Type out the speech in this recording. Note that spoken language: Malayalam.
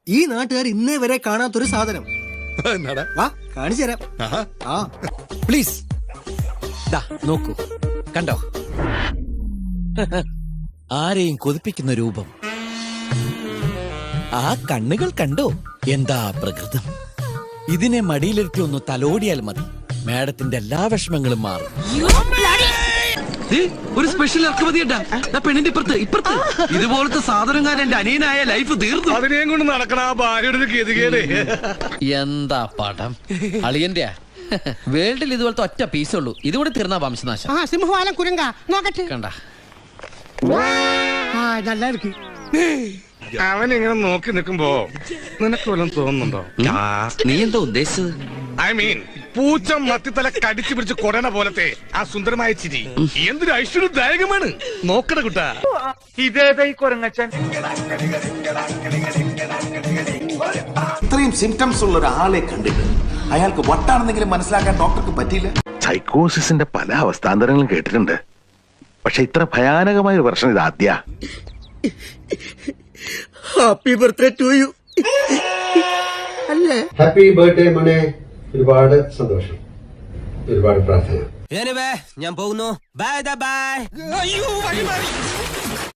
ഈ നാട്ടുകാർ ഇന്നേ വരെ കാണാത്തൊരു സാധനം. വാ കാണിച്ചു തരാം. ആ പ്ലീസ് നോക്കൂ, കണ്ടോ? ആരെയും കൊതിപ്പിക്കുന്ന രൂപം. ആ കണ്ണുകൾ കണ്ടോ? എന്താ പ്രകൃതം. ഇതിനെ മടിയിലിരുത്തി ഒന്ന് തലോടിയാൽ മതി, മാഡത്തിന്റെ എല്ലാ വിഷമങ്ങളും മാറും. ഒരു സ്പെഷ്യൽ ഇറക്കുമതിയുണ്ടാ പെണ്ണിന്റെ ഇപ്പുറത്ത് ഇതുപോലത്തെ സാധനക്കാരൻ എന്റെ അനിയനായ ലൈഫ് തീർന്നു. അതിനെയും കൊണ്ട് നടക്കണ ആ ഭാര്യയുടെ ഗതികേട്. എന്താ പടം അളിയന്റെ വേൾഡിൽ ഇതുപോലത്തെ ഒറ്റ പീസേ ഉള്ളൂ. ഇതുകൂടെ തീർന്നാ വംശനാശം. സിംഹവാലം കുരങ്ക നോക്കട്ടെ. കണ്ട നല്ല അവൻ ഇങ്ങനെ നോക്കി നിൽക്കുമ്പോ നിനക്ക് വല്ലതും തോന്നുന്നുണ്ടോ? നീ എന്താ ഉദ്ദേശിച്ചത്? ഐ മീൻ പൂച്ച മത്തിത്തല കടിച്ചു പിടിച്ച് കൊടന പോലത്തെ ആ സുന്ദരമായ ചിരി എന്തൊരു ഐശ്വര്യദായകമാണ്. നോക്കണ കുട്ടാ. ഇതേതായി കൊരങ്ങച്ചൻ? ഇത്രയും സിംറ്റംസ് ഉള്ള ഒരാളെ കണ്ടിട്ട് അയാൾക്ക് വട്ടാണെന്നെങ്കിലും മനസ്സിലാക്കാൻ ഡോക്ടർക്ക് പറ്റിയില്ല. സൈക്കോസിന്റെ പല അവസ്ഥാന്തരങ്ങളും കേട്ടിട്ടുണ്ട്, പക്ഷെ ഇത്ര ഭയാനകമായ ഒരു പ്രശ്നം ഇത് ആദ്യ. Happy birthday to you. അല്ലേ? ഹാപ്പി ബർത്ത്ഡേ മോനെ. ഒരുപാട് സന്തോഷം, ഒരുപാട് പ്രാർത്ഥന. ഞാൻ പോകുന്നു. Bye by.